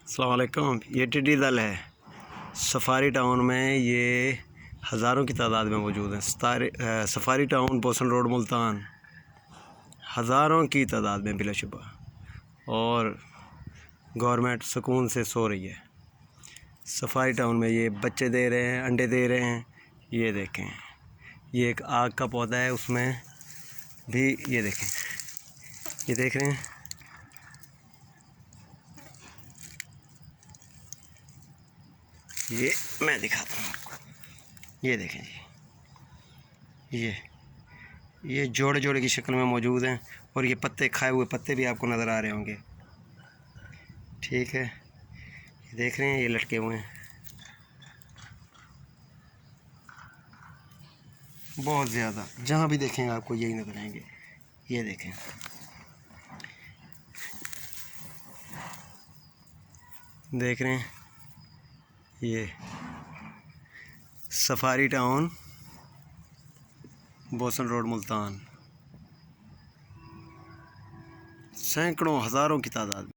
अस्सलाम वालेकुम। ये टिड्डी दल है। सफारी टाउन में ये हज़ारों की तादाद में मौजूद हैं। Safari town boson road Multan हज़ारों की तादाद में बिलाशुबा, और गवर्नमेंट सुकून से सो रही है। सफारी टाउन में ये बच्चे दे रहे हैं, अंडे दे रहे हैं। ये देखें, ये एक आग का पौधा है, उसमें भी ये देखें, ये देख रहे हैं। ये मैं दिखाता हूँ आपको। ये देखें जी, ये जोड़े जोड़े की शक्ल में मौजूद हैं, और ये पत्ते, खाए हुए पत्ते भी आपको नज़र आ रहे होंगे। ठीक है, ये देख रहे हैं, ये लटके हुए हैं बहुत ज़्यादा। जहाँ भी देखेंगे आपको यही नज़र आएंगे। ये देखें, देख रहे हैं, ये safari town boson road Multan, सैकड़ों हज़ारों की तादाद।